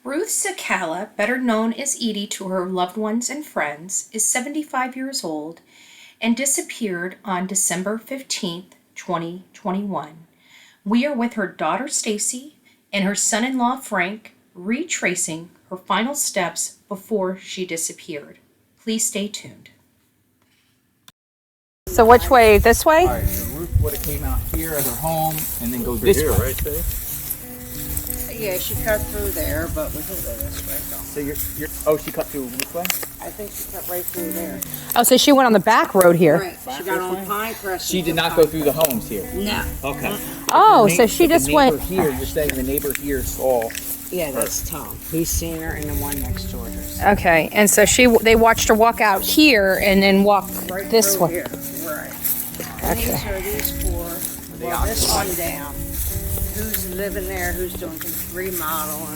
Ruth Cecala, better known as Edie to her loved ones and friends, is 75 years old and disappeared on December 15th, 2021. We are with her daughter Stacy and her son-in-law Frank, retracing her final steps before she disappeared. Please stay tuned. So which way? This way? All right, so Ruth would have came out here at her home and then goes This this here, way. right there. Yeah, she cut through there, but we can go this way. So oh, she cut through this way? I think she cut right through there. Oh, so she went on the back road here. Right, she got on Pinecrest. She did not go through the homes here. No. Okay. Oh, so she The just neighbor went. here, you're saying the neighbor here saw. Yeah, that's Tom. He's seen her, and the one next door hers. Okay, and so they watched her walk out here and then walk Right this through way. here. Right. And these are these four. Well, this one down. Who's living there? Who's doing remodeling?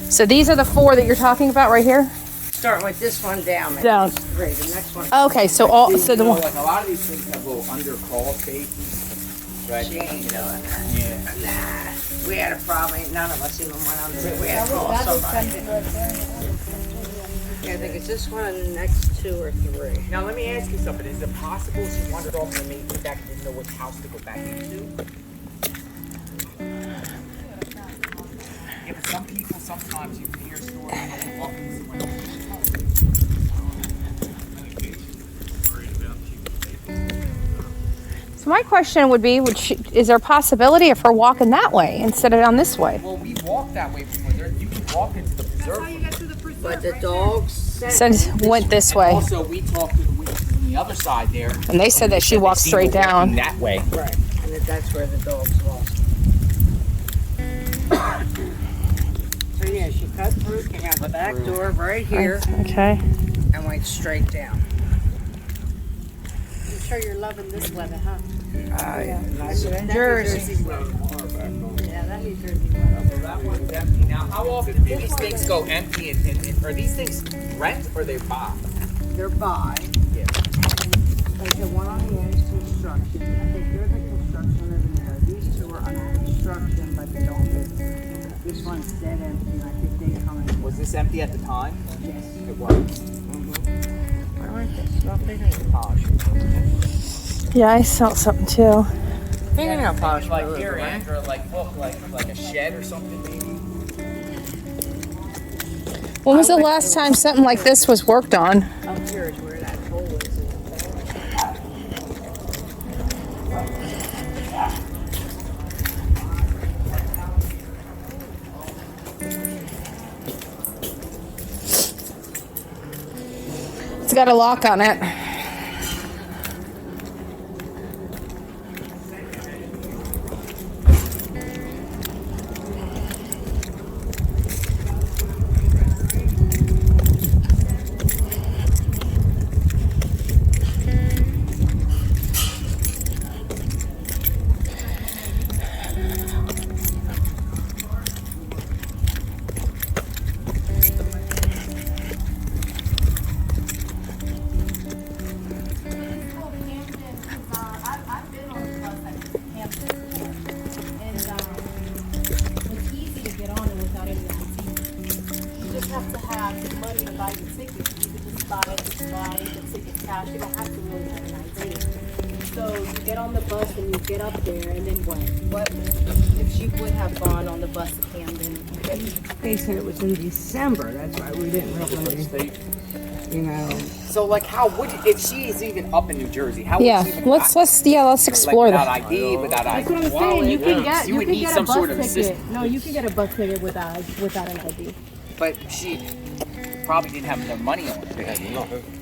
So these are the four that you're talking about right here. Starting with this one down. Maybe Down. it's three. The next one. Okay, so the one. Like a lot of these things have little under crawl spaces. Right? She ain't doing that. Yeah. Nah. We had a problem. None of us even went under it. We had to call somebody. Yeah, I think it's this one and the next two or three. Now let me ask you something. Is it possible she wandered off and maybe back and didn't know which house to go back into? Yeah, but some people, sometimes you can hear stories of walking someone else's house. So my question would be, is there a possibility of her walking that way instead of down this way? Well, we walked that way before. You can walk into the preserve. But the dogs Went this way, Also, we talked to the witnesses on the other side there. and they said that she walked They straight were walking down. that way. Right, and that's where the dogs lost. So yeah, she cut through, came out the back door right here, Okay. and went straight down. I'm sure you're loving this weather, huh? Nicer than Jersey. Yeah, that New Jersey weather. That one's empty. Now, how often do these things go empty? And are these things rent or they buy? They're by. Yeah. Like the one on the end is construction. I think they're the construction living there. These two are under construction, but they don't live there. This one's dead empty, and I think they come in. Was this empty at the time? Yes. It was. I like this. Nothing polish. Yeah, I saw something too. Fingernail polish. Like here, Andrew, like look, like a shed or something maybe. When was the last time something like this was worked on? Up here is where that hole is. It's got a lock on it. I've been on the bus at Hampton, and it's easy to get on it without any ID. You just have to have the money to buy the ticket. You can just buy the ticket cash. You don't have to really have an ID. So you get on the bus and you get up there, and then what? What if she would have gone on the bus to Camden? They said it was in December. That's why we didn't really, you know. So like, how would you, if she's even up in New Jersey? How would Yeah, she even let's like, explore without that. ID, without ID. That's what I'm saying. You can get You would need a some bus sort of ticket. assistance. No, you can get a bus ticket without an ID. But she probably didn't have enough money on it.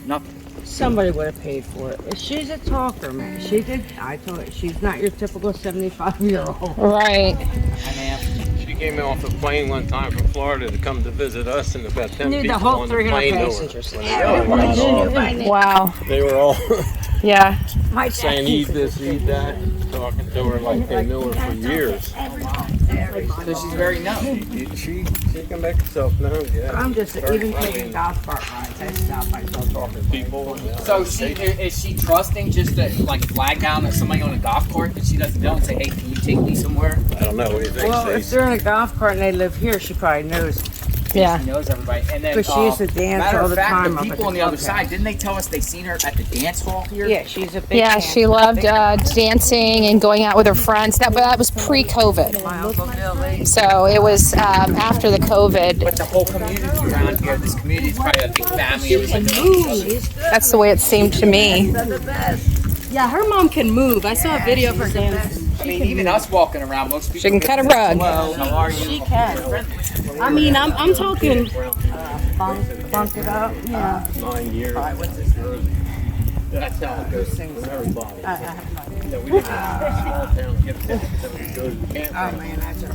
Nothing. Somebody would have paid for it. She's a talker, man. She did. I told her she's not your typical 75-year-old. Right. She came in off a plane one time from Florida to come to visit us, and about 10 Knew people the whole on the 300 plane knew her. passengers. Everyone knew her. Wow. They were all Yeah. saying, eat this, eat that, talking to her like they knew her for years. So she's very known. She can make herself known, yeah. I'm just even taking golf cart rides. I stop myself talking to People. So is she trusting just to like flag down somebody on a golf cart that she doesn't know and say, hey, can you take me somewhere? I don't know. What do you think, Well, if Stacey? they're in a golf cart and they live here, she probably knows. Yeah. She knows everybody. And then, Because she used to dance matter all of the fact, time the up at people the on the other clubhouse. side, didn't they tell us they seen her at the dance hall here? Yeah, she's a big Yeah, fan. she loved dancing and going out with her friends. That was pre-COVID. My Uncle Billy. So it was after the COVID. But the whole community around here, this community is probably a big family. That's the way it seemed to me. Yeah, her mom can move. I saw a video of her dancing. I mean, even us walking around, most people. She can cut a rug. Hello, how are you? She can. I mean, I'm talking. Bunk it up. Yeah. 9 years. That's how it goes for everybody. Yeah, we live in a small town. Get that we go to the Oh campground. man, that's a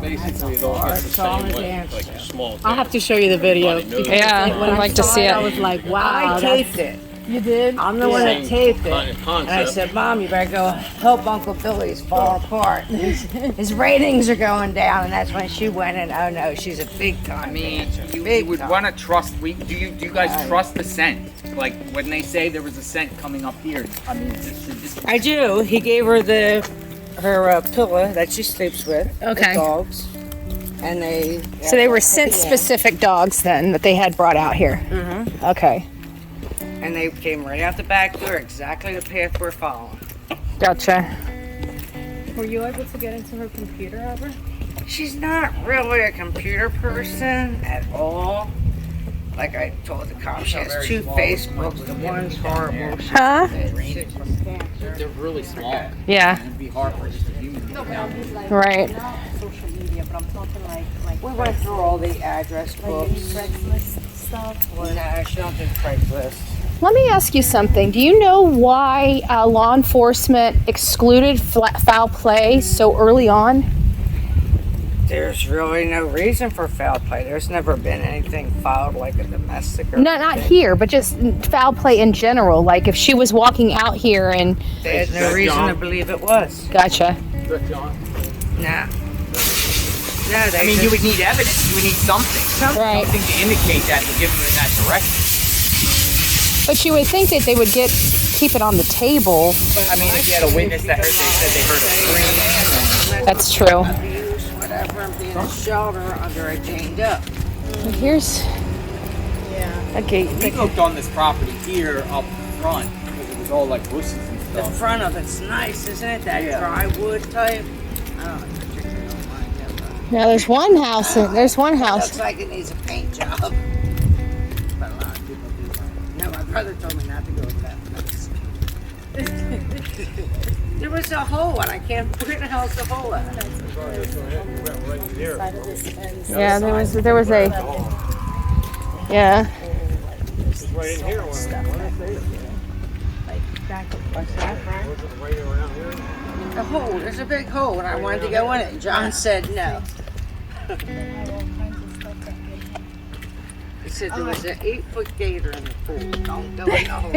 Basically, it all gets the song same and way. dance. Like a small town. I'll have to show you the video. Everybody knows Yeah, it. I'd like to see I it. was like, wow. I that's- taped it. You did? I'm the one that taped it. Kind of And I concept. said, Mom, you better go help Uncle Billy. He's falling apart. His ratings are going down. And that's when she went in. Oh no, she's a big time I mean, dancer. you Big would time. want to trust. Do you guys trust the scent? Like when they say there was a scent coming up here. I mean, this I do. He gave her her pillow that she sleeps with. Okay. The dogs. And they. So they were scent-specific dogs then that they had brought out here. Mm-hmm. Okay, And they came right out the back door, exactly the path we're following. gotcha. Were you able to get into her computer ever? She's not really a computer person at all. Like I told the cops, she has two Facebooks. The one's horrible. She Huh? had 6 months cancer. they're really small. Yeah, It'd be hard for just a human to get down. right. Not social media, but I'm talking like We went through all the address like any books. Craigslist stuff. Or No, she don't do Craigslist. Let me ask you something. Do you know why law enforcement excluded foul play so early on? There's really no reason for foul play. There's never been anything filed like a domestic or No, not here, but just foul play in general. Like if she was walking out here and They had no reason to believe it was. gotcha. Nah. No, they I mean, just, you would need evidence. You would need something. Right. Something to indicate that to give them in that direction. But you would think that they would keep it on the table. I mean, if you had a witness that heard, they said they heard a scream. That's true. abuse, whatever, and being a shelter under a chained up. Here's a gate. We looked on this property here up front because it was all like bushes and The stuff. front of it's nice, isn't it? That Yeah. dry wood type. I don't particularly don't like that, but Now there's one house. There's one it house. looks like it needs a paint job. But a lot of people do. No, my brother told me not to go with that place. There was a hole, and I can't. Where the hell's the hole at? side of this fence. Yeah, there was a. Yeah. Right in here. What's that, Frank? Right around here. The hole. There's a big hole, and I wanted to go in it. And John said no. He said there was an 8-foot gator in the pool. Don't go in the hole.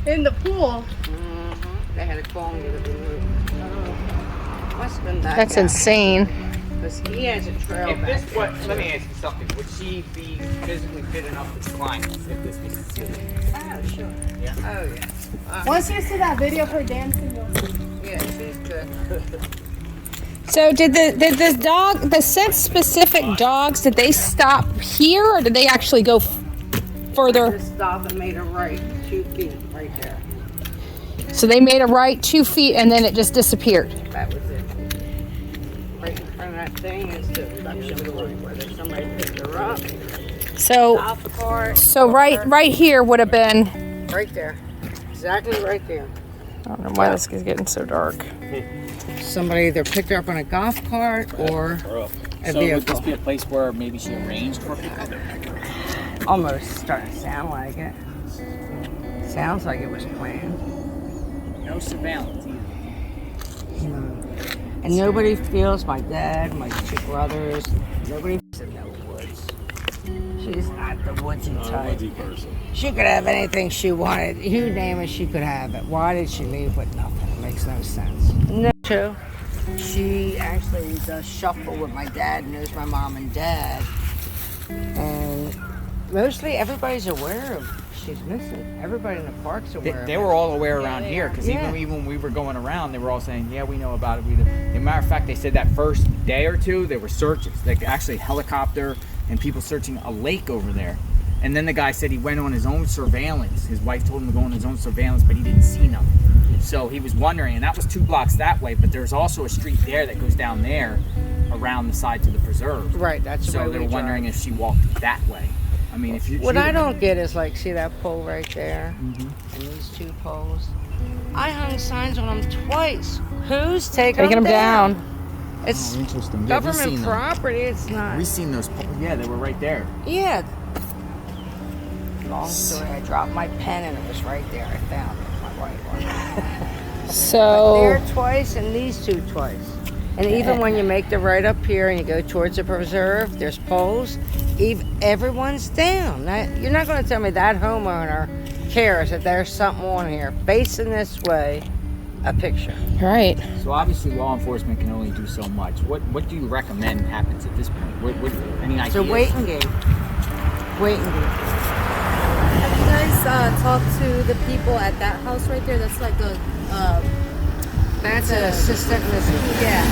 In the pool. They had to call me to remove. Must have been that That's guy. insane. Because he has a trail If back this there. let me ask you something. Would she be physically fit enough to climb if this was considered? Oh, sure. Yeah. Oh, yeah. Once you see that video of her dancing, you'll see. Yeah, she's good. So did the scent specific dogs, did they stop here or did they actually go further? Just stopped and made a right 2 feet right there. So they made a right 2 feet and then it just disappeared. That was it. Right in front of that thing is the reception point where there's somebody picked her up. So Off cart. right here would have been. Right there. Exactly right there. I don't know why this is getting so dark. Somebody either picked her up on a golf cart or a So would vehicle. this be a place where maybe she arranged for people? Almost starting to sound like it. Sounds like it was planned. No surveillance either. And nobody feels, my dad, my 2 brothers, nobody in no woods. She's not the woodsy type. person. She could have anything she wanted. You name it, she could have it. Why did she leave with nothing? It makes no sense. No. True. She actually does shuffle with my dad, knows my mom and dad. And mostly everybody's aware of she's missing. Everybody in the park's aware of They it. were all aware around here because Yeah. even when we were going around, they were all saying, "Yeah, we know about it." As a matter of fact, they said that first day or two there were searches, like actually helicopter and people searching a lake over there. And then the guy said he went on his own surveillance. His wife told him to go on his own surveillance, but he didn't see nothing. So he was wondering, and that was 2 blocks that way. But there's also a street there that goes down there, around the side to the preserve. Right, that's the So way they we were wondering drive. if she walked that way. I mean, if you. What she I would- don't get is like, see that pole right there? Mhm. And these 2 poles? I hung signs on them twice. Who's taking Taking them down. It's Oh, interesting. Yeah, we've government seen them. property, it's not. We seen those. Yeah, they were right there. Yeah. Long story, I dropped my pen and it was right there. I found it, my white one. So There twice and these 2 twice. And even when you make the right up here and you go towards the preserve, there's poles. Everyone's down. Now, you're not going to tell me that homeowner cares that there's something on here facing this way, a picture. right. So obviously, law enforcement can only do so much. What do you recommend happens at this point? What any ideas? So waiting game. Waiting game. Have you guys talked to the people at that house right there? That's like a, That's an assistant living. yeah.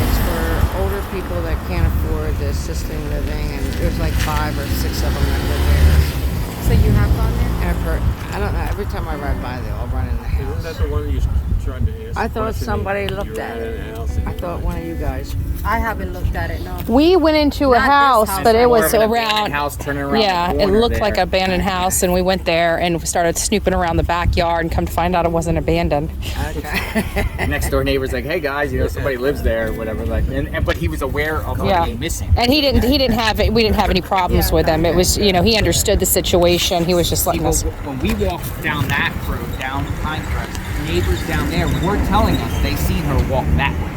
It's for older people that can't afford the assisted living, and there's like 5 or 6 of them that live there. So you have gone there? And I don't know, every time I ride by, they all run in the Isn't house. that the one you tried to ask? I a thought question somebody and looked you at ran it. in the house and I you thought went- one of you guys. I haven't looked at it, no. We went into a Not this house, house. but it More was of an abandoned around. house turning around. Yeah, the it corner looked there. like an abandoned house, and we went there and started snooping around the backyard, and come to find out it wasn't abandoned. Okay. Next door neighbor's like, "Hey guys, somebody lives there, or whatever." Like, but he was aware of Yeah. being missing. And he didn't have it. We didn't have any problems with him. It was, he understood the situation. He was just letting us. When we walked down that road, down Pinecrest, neighbors down there were telling us they seen her walk that way.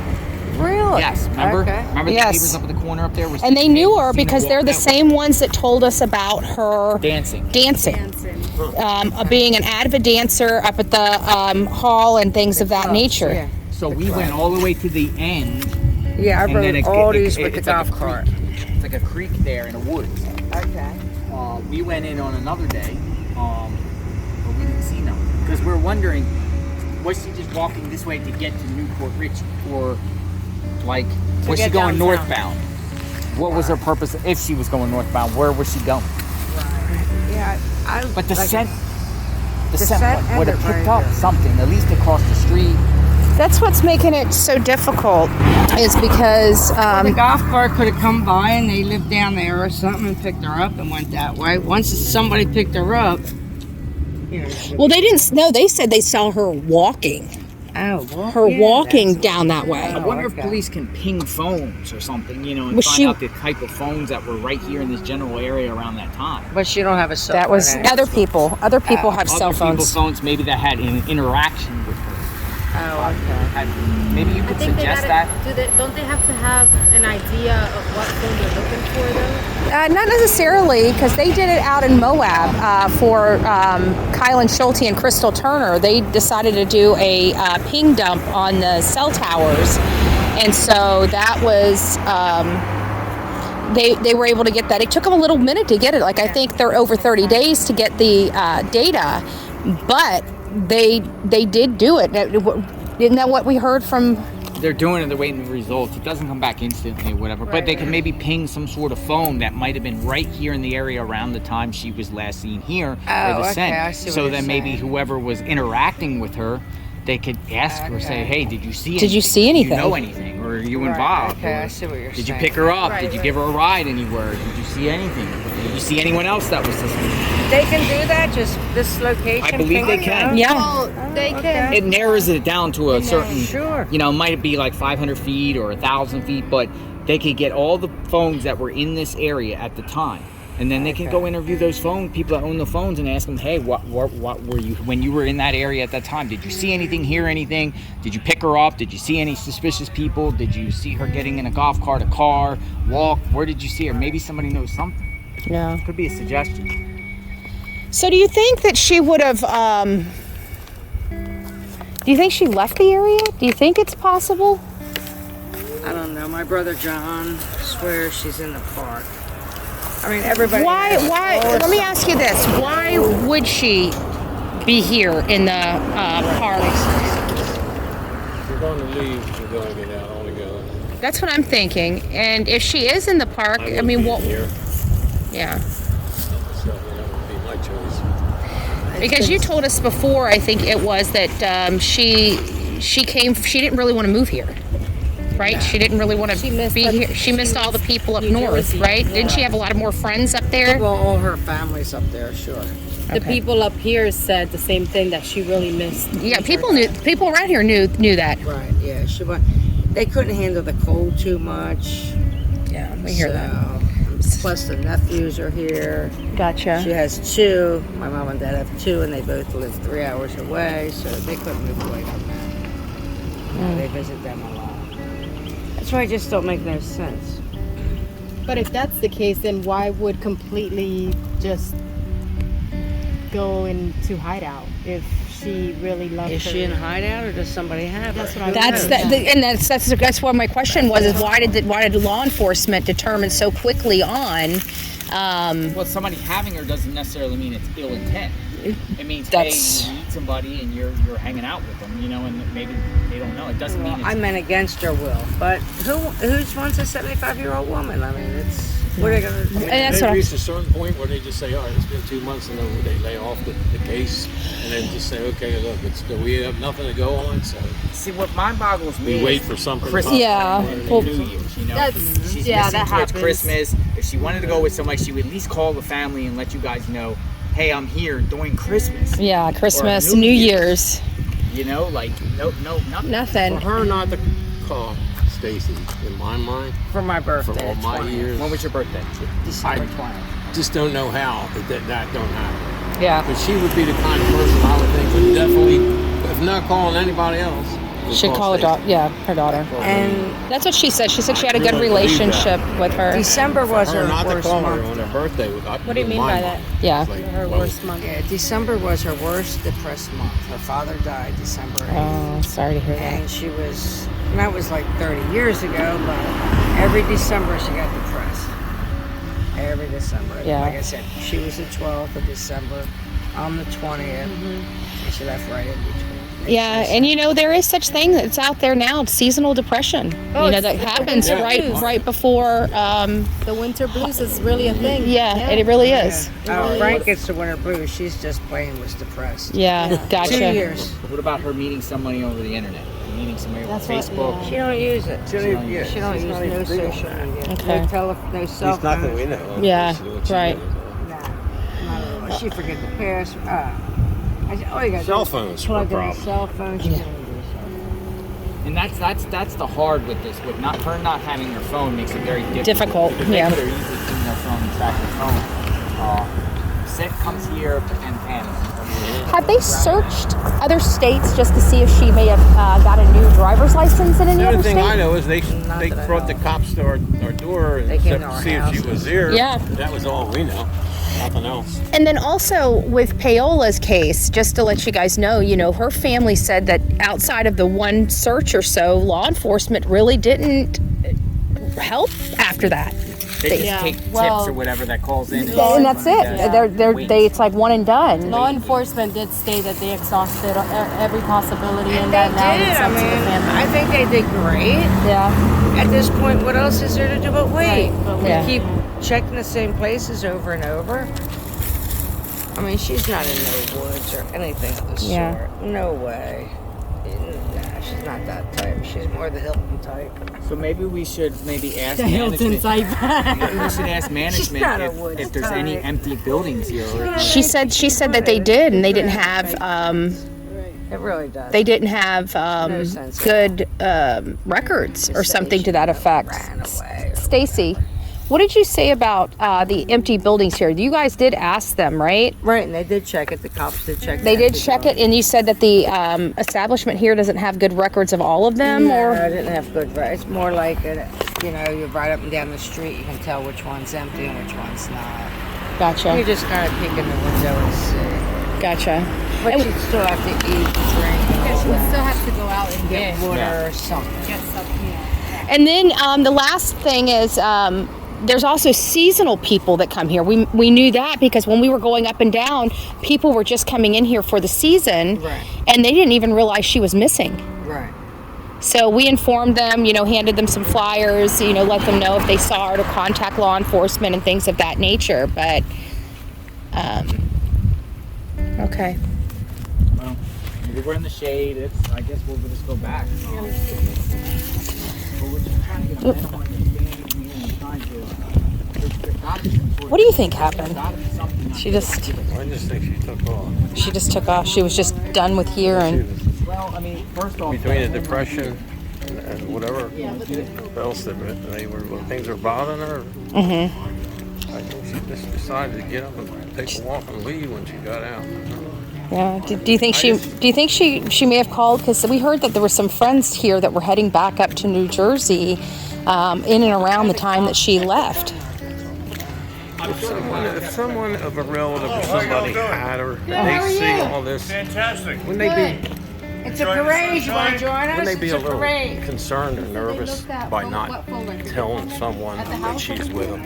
Really? Yes, remember? Okay. Remember the Yes. neighbors up at the corner up there? Were And they knew her seen because walk they're the that way. same ones that told us about her Dancing. dancing. Dancing. Being an avid dancer up at the hall and things of that nature. Yeah. So we went all the way to the end. Yeah, I and then rode all these with the it's like golf a cart. creek. It's like a creek there in the woods. Okay. We went in on another day, but we didn't see nothing. Because we're wondering, was she just walking this way to get to Newport Ritchie? Or, like, was she get going downtown. northbound? What was her purpose if she was going northbound? Where was she going? Yeah, I But the like, scent scent would have ended picked right up there. something, at least across the street. That's what's making it so difficult, is because the golf cart could have come by and they lived down there or something and picked her up and went that way. Once somebody picked her up, well, they didn't. No, they said they saw her walking. Walking down that way. I wonder if okay. police can ping phones or something, and Was find she- out the type of phones that were right here in this general area around that time. But she don't have a cell That phone was anymore. other people. Other people have cell Other people's phones. phones maybe that had an interaction with her. Oh, okay. Maybe you I could think they suggest gotta, that. don't they have to have an idea of what phone they're looking for though? Not necessarily, because they did it out in Moab for Kyle and Schulte and Crystal Turner. They decided to do a ping dump on the cell towers, and so that was they were able to get that. It took them a little minute to get it. Like I think they're over 30 days to get the data, but they did do it. Isn't that what we heard from? They're doing it, they're waiting for results. It doesn't come back instantly or whatever, but they can maybe ping some sort of phone that might have been right here in the area around the time she was last seen here. Oh, or the okay, scent. I see what So you're then maybe saying. whoever was interacting with her, they could ask or say, "Hey, did you see anything? Did you see anything? Do you know anything? Or are you Right, involved? okay, Or I see what you're Did you saying. pick her up? Right, Did you right. give her a ride anywhere? Did you see anything? Did you see anyone else that was suspicious?" They can do that, just this location. I believe they can. Yeah. Well, they can. It narrows it down to a certain, Sure. it might be like 500 feet or 1,000 feet, but they could get all the phones that were in this area at the time. And then they can go interview those people that own the phones and ask them, "Hey, what were you, when you were in that area at that time? Did you see anything, hear anything? Did you pick her up? Did you see any suspicious people? Did you see her getting in a golf cart, a car, walk? Where did you see her?" Maybe somebody knows something. Yeah. Could be a suggestion. So do you think that she would have, do you think she left the area? Do you think it's possible? I don't know. My brother John swears she's in the park. I mean, everybody. Why? Let me ask you this. Why would she be here in the park? If you're going to leave, you're going to get out altogether. That's what I'm thinking. And if she is in the park, I mean, what? Here, Yeah. so that would be my choice. Because you told us before, I think it was that she came. She didn't really want to move here, right? She didn't really want to be here. She missed all the people up north, right? Didn't she have a lot of more friends up there? Well, all her family's up there, sure. The people up here said the same thing, that she really missed. Yeah, people around here knew that. Right, yeah. They couldn't handle the cold too much. Yeah, we hear that. Plus the nephews are here. Gotcha. She has 2. My mom and dad have 2, and they both live 3 hours away, so they couldn't move away from that. They visit them a lot. That's why it just don't make no sense. But if that's the case, then why would completely just go into hideout if she really loves her? Is she in hideout, or does somebody have her? That's what I That's what my question was: is why did law enforcement determine so quickly on? Well, somebody having her doesn't necessarily mean it's ill intent. It means, hey, you meet somebody and you're hanging out with them, you know, and maybe they don't know. It doesn't mean it's... I meant against her will, but who wants a 75-year-old woman? I mean, it's what are they gonna do? And They reach a certain point where they just say, all right, it's been 2 months, and then they lay off the case, and then just say, okay, look, we have nothing to go on, so See, what mind boggles me we wait is for something. Christmas Yeah. and Well, New Year's, you know? She's yeah, missing that towards happens. Christmas. If she wanted to go with somebody, she would at least call the family and let you guys know, hey, I'm here during Christmas. Yeah, Christmas, Or New Year's. You know, like, no, nothing. Nothing. For her not to call Stacy, in my mind, For my birthday. for all my 20th. years, When was your birthday? December 20th. just don't know how that don't happen. Yeah. But she would be the kind of person I would think would definitely, if not calling anybody else, would She'd call her Stacy. daughter. Yeah, her daughter. And That's what she said. She said she had a good really believe that. relationship with her. December was Her her not to worst call her month. on her birthday. What do you mean by that? Yeah. Her worst month. Yeah, December was her worst depressed month. Her father died December 8th. Oh, sorry to hear that. And she was, and that was like 30 years ago, but every December she got depressed. Every December. Yeah. Like I said, she was the 12th of December. I'm the 20th. And she left right in between. Yeah, and you know there is such thing that's out there now, seasonal depression. Oh, you know it's that the happens winter right blues. before. The winter blues is really a thing. Yeah, it really is. Frank gets the winter blues. She's just plain was depressed. Yeah, gotcha. 2 years. What about her meeting somebody over the internet? Meeting somebody That's on what- Facebook? yeah. She don't use it. She don't use She don't use no social media. Okay. No telephone, no cell phone. we know. Yeah, right. She forget the password. All you got Cell phones were a plug in a problem. cell phone. She Yeah. can't do so. And that's the hard with this. With her not having her phone makes it very Difficult, If yeah. They could have easily taken their phone and tracked her phone. Sid comes here and panics. Have they searched other states just to see if she may have got a new driver's license in any The other only thing I state? know is they that I brought the know. cops to our door and They came said to to our see if she house. was there. Yeah. That was all we know. Nothing else. And then also with Paola's case, just to let you guys know, you know, her family said that outside of the one search or so, law enforcement really didn't help after that. They just Yeah, take well- tips or whatever that calls in. And that's it. Yeah. It's like one and done. Law enforcement did say that they exhausted every possibility and And that they now did. it's I up to the mean, family. I think they did great. Yeah. At this point, what else is there to do but wait? Right, but We Yeah. keep checking the same places over and over. I mean, she's not in no woods or anything of the Yeah. sort. No way. Nah, she's not that type. She's more the Hilton type. So maybe we should ask The Hilton management. type. Maybe we should ask not management a woods if there's any type. empty buildings here. Or, She said that they did, and they didn't have It really does. they didn't have No sense. good records or something to that effect. Ran away. Stacy, what did you say about the empty buildings here? You guys did ask them, right? Right, and they did check it. The cops did check. They the did empty check it, building. and you said that the establishment here doesn't have good records of all of them, No, or I didn't have good. It's more like you ride up and down the street, you can tell which one's empty and which one's not. You gotcha, just kind of peek in the window and see. gotcha. But you still have to eat, drink, and all We that. still have to go out and Get water or something. get something. Yeah. And then the last thing is there's also seasonal people that come here. We knew that because when we were going up and down, people were just coming in here for the season, Right. and they didn't even realize she was missing. Right. So we informed them, handed them some flyers, let them know if they saw her to contact law enforcement and things of that nature. But, okay. Well, we're in the shade. I guess we'll just go back. But we're just trying to get a better understanding here and trying to. There's gotta be some sort of- What do you think happened? There's gotta be something She just I just think she took off. took off. She was just done with here, and Well, I mean, first off, Between the depression and whatever else that things were bothering her. I think she just decided to get up and take a walk and leave when she got out. yeah. Do you think she may have called? Because we heard that there were some friends here that were heading back up to New Jersey, in and around the time that she left. If someone of a relative or somebody had her, and they see all this, wouldn't they be? It's a parade. You want to join us? Wouldn't they be It's a little parade. concerned or nervous by not telling someone that she's with them?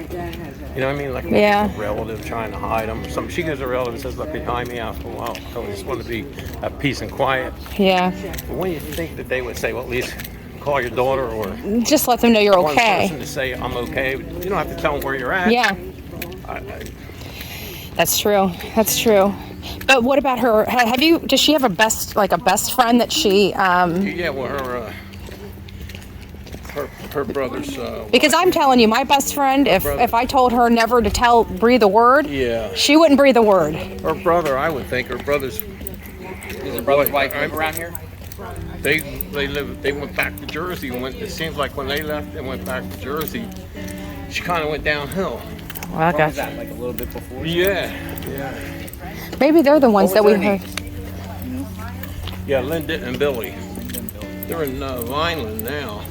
You know what I mean? Like Yeah. a relative trying to hide them. She goes to a relative and says, "Look behind me." I said, "Well, I just want to be at peace and quiet." Yeah. But when you think that they would say, "Well, at least call your daughter," or Just let them know you're one okay. person to say, "I'm okay." You don't have to tell them where you're at. Yeah. That's true. That's true. But what about her? Does she have a best friend that she? Yeah, well, her brother's. Because I'm telling you, my best friend, if I told her never to breathe a word, Yeah. she wouldn't breathe a word. Her brother, I would think. Her brother's. Does her brother's wife live around here? They went back to Jersey. It seems like when they left, they went back to Jersey. She kind of went downhill. Well, I What got was that, like a little bit before? Yeah. Maybe they're the ones What that was we their heard. Yeah, Linda and Billy. They're in Vineland now.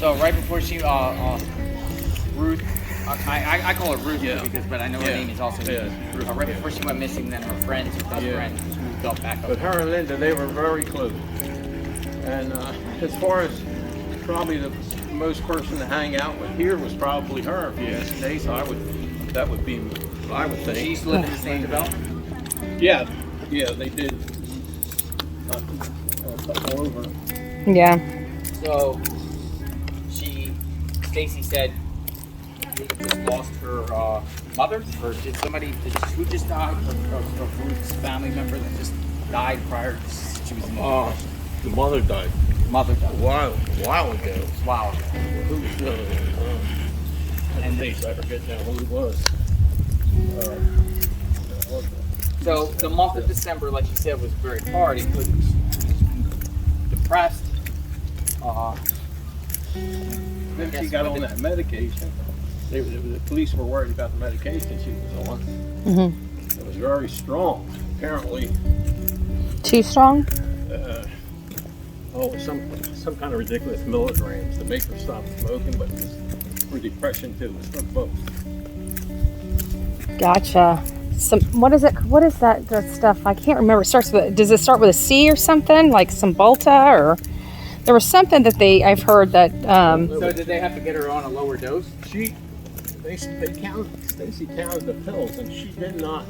So right before she, Ruth, I call her Ruth but I know her Yeah. name is also Yeah, Ruth. Right before she went missing, then her friends, her best friend, moved up back up. But her and Linda, they were very close. And as far as probably the most person to hang out with here was probably her. If you ask Stace, that would be, I would She think. used to live in the same development. Yeah, they did. All over. Yeah. So Stacy said Ruth just lost her mother, or who just died? Of Ruth's family member that just died prior to she was in the The mother died mother died. a while ago. Wow. Who's And I forget now who it was. so the month of December, like you said, was very hard. She was depressed. Then she got on that medication. The police were worried about the medication she was on. It was very strong. Apparently, Too strong? some kind of ridiculous milligrams to make her stop smoking, but it was for depression too. It was for both. Gotcha. What is it? What is that stuff? I can't remember. Does it start with a C or something? Like Cymbalta, or there was something that I've heard that. So did they have to get her on a lower dose? Stacy counted the pills, and she did not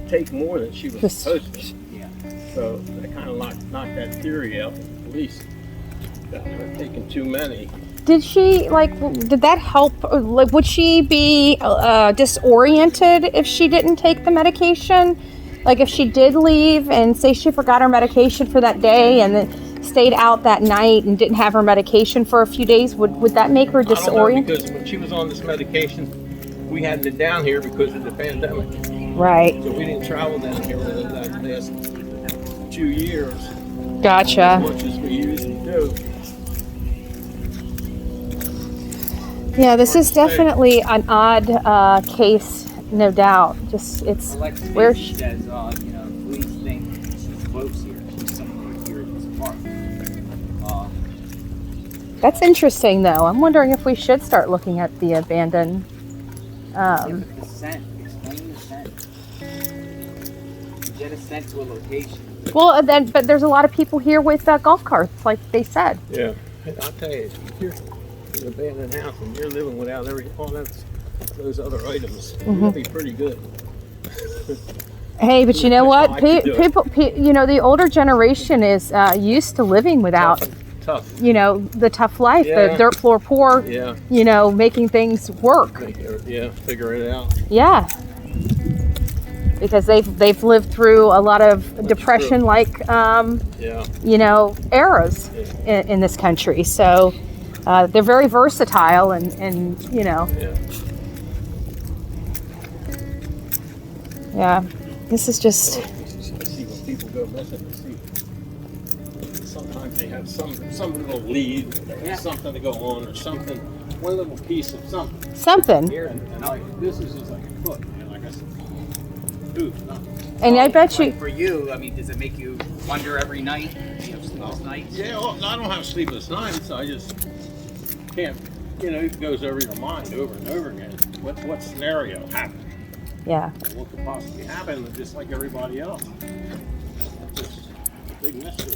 take more than she was supposed to. Yeah. So that kind of knocked that theory out. The police got her taking too many. Did she did that help? Like, would she be disoriented if she didn't take the medication? Like, if she did leave and say she forgot her medication for that day and then stayed out that night and didn't have her medication for a few days, would that make her I don't know, disoriented? because when she was on this medication, we hadn't been down here because of the pandemic. Right. So we didn't travel down here over the last 2 years Gotcha. as much as we usually do. Yeah, this is definitely an odd case, no doubt. It's Alexis where Mason says, police think she's close here. She's somewhere here at this park. that's interesting, though. I'm wondering if we should start looking at the abandoned. The scent. Explain the scent. Get a scent to a location. Well, but there's a lot of people here with golf carts, like they said. Yeah. I'll tell you, if you're in an abandoned house and you're living without all those other items, it'll be pretty good. Hey, but you know what? I could do it. People, the older generation is used to living without, Tough. the tough life, the Yeah. dirt floor poor, Yeah. making things work. Figure it out. Yeah. Because they've lived through a lot of depression-like, Yeah. eras in this country. So they're very versatile, and Yeah. yeah. This is just. See when people go missing. See, sometimes they have some little lead, something to go on, or something, one little piece of something. Something. Here and like this is just like a foot, man. Like I said, oof, nothing. And I bet you. Like for you, I mean, does it make you wonder every night? You have sleepless nights? Yeah, well, I don't have sleepless nights. I just can't. It goes over your mind over and over again. What scenario happened? Yeah. What could possibly happen? Just like everybody else. It's just a big mystery.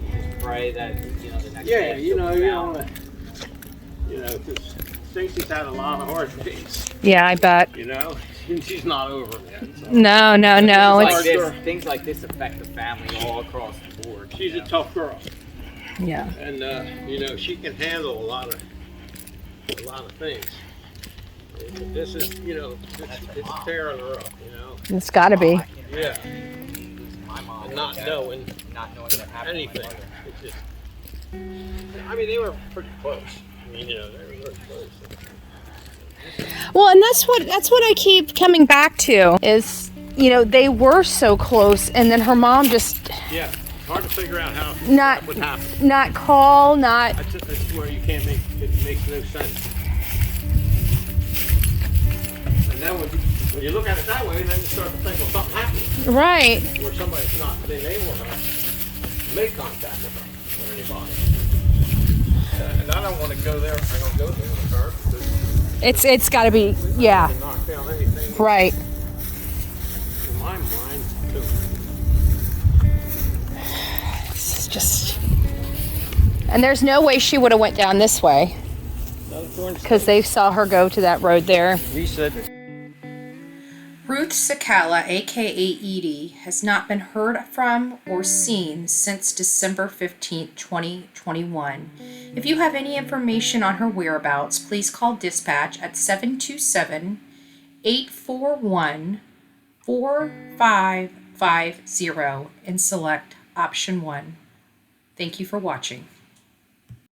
Just pray that, the next Yeah, day she'll be found. because Stacy's had a lot of hard days. Yeah, I bet. And she's not over it yet. So. No. Things like this affect the family all across the board. She's a tough girl, Yeah. and she can handle a lot of things. This is, it's tearing her up, It's got to be. Yeah. My mom, And not knowing what happened anything. to my mother. It's just, they were pretty close. They were very close. Well, and that's what I keep coming back to is, they were so close, and then her mom just Yeah, it's hard to figure out how Not- that would happen. not call, not. That's where you can't it makes no sense. And then when you look at it that way, then you start to think, well, something happened. Right. Where somebody's not been able to make contact with her or anybody. And I don't want to go there. I don't go there with her because It's got to be. Yeah. I can knock down anything Right. in my mind too. This is just. And there's no way she would have went down this way because they saw her go to that road there. He said that Ruth Cecala, aka Edie, has not been heard from or seen since December 15, 2021. If you have any information on her whereabouts, please call dispatch at 727-841-4550 and select option 1. Thank you for watching.